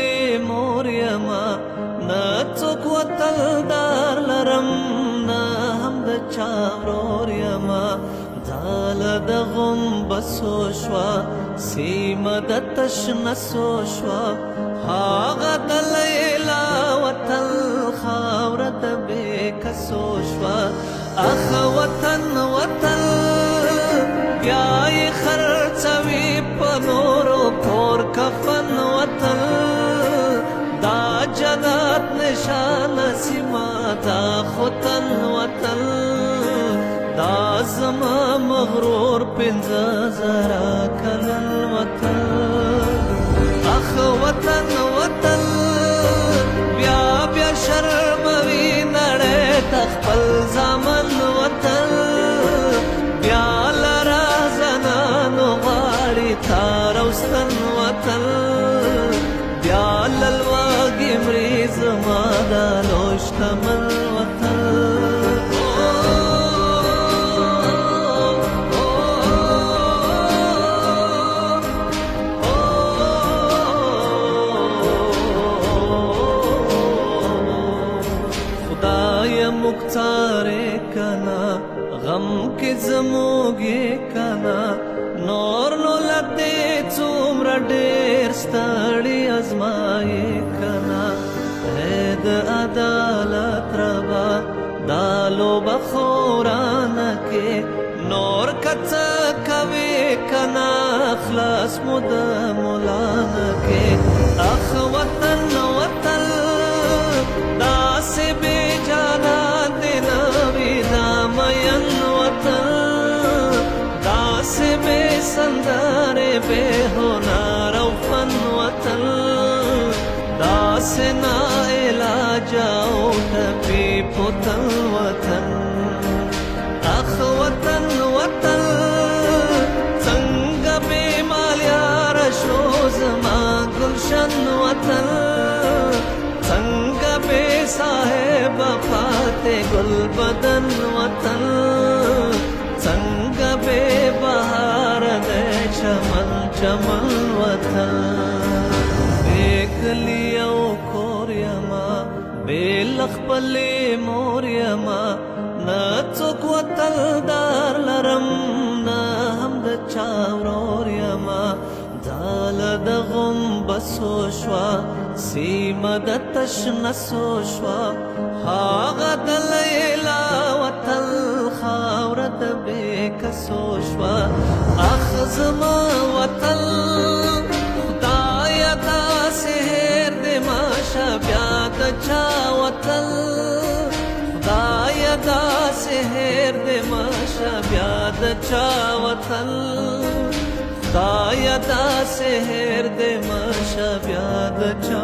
خپلې مور یما نه څوک وطندار لرم نه هم د چا ورور یما ځاله د غومبسو شوه سیمه د تشنسو شوه هغه د لیلا وطن خاوره د بېکسو شوه اخ وطن وطن بیا یې خرڅوي په نورو کور کفن وطن دا جنت نشانه سیمه دا خوتن وطن دا زما مغرور پنځه زره کلن وطن اخ وطن وطن بیا بیا شرموي نړۍ ته خپل زامن وطن بیا لره زنانو غواړي تار او ستن وطن بیا للواږي مري زما دا لوی شتمن وطن مختارے کنا غم کے زموگے کنا نور نو لتے څومره ډېر ستړي ازمایې کنا د عدالت ربا دا لوبه خورانه کې نور کڅه کوي کنا خلاص مو د مولانه کې اخ وطن وطن داسې بې جانا سندارے بے ہنار او فن وطن داسې نا علاج او ټپي پوتن وطن اخ وطن وطن څنګه بې مالیار شو زما ګلشن وطن څنګه بې صاحب پاتې ګل بدن وطن څنګه بې بهار چمن چمن وطن بیکلی او کور یما بیل خپلې مور یما نه څوک وطندار لرم نه هم د چا ورور یما ځاله د غومبسو شوه سیمه د تشنسو شوه هغه د لیلا وطن خاوره د بېکسو شوه اخ زما وطن خدایه داسې هېر دې ماشه بیا د چا وطن خدایه داسې هېر دې ماشه بیا د چا وطن خدایه داسې هېر دې ماشه بیا د چا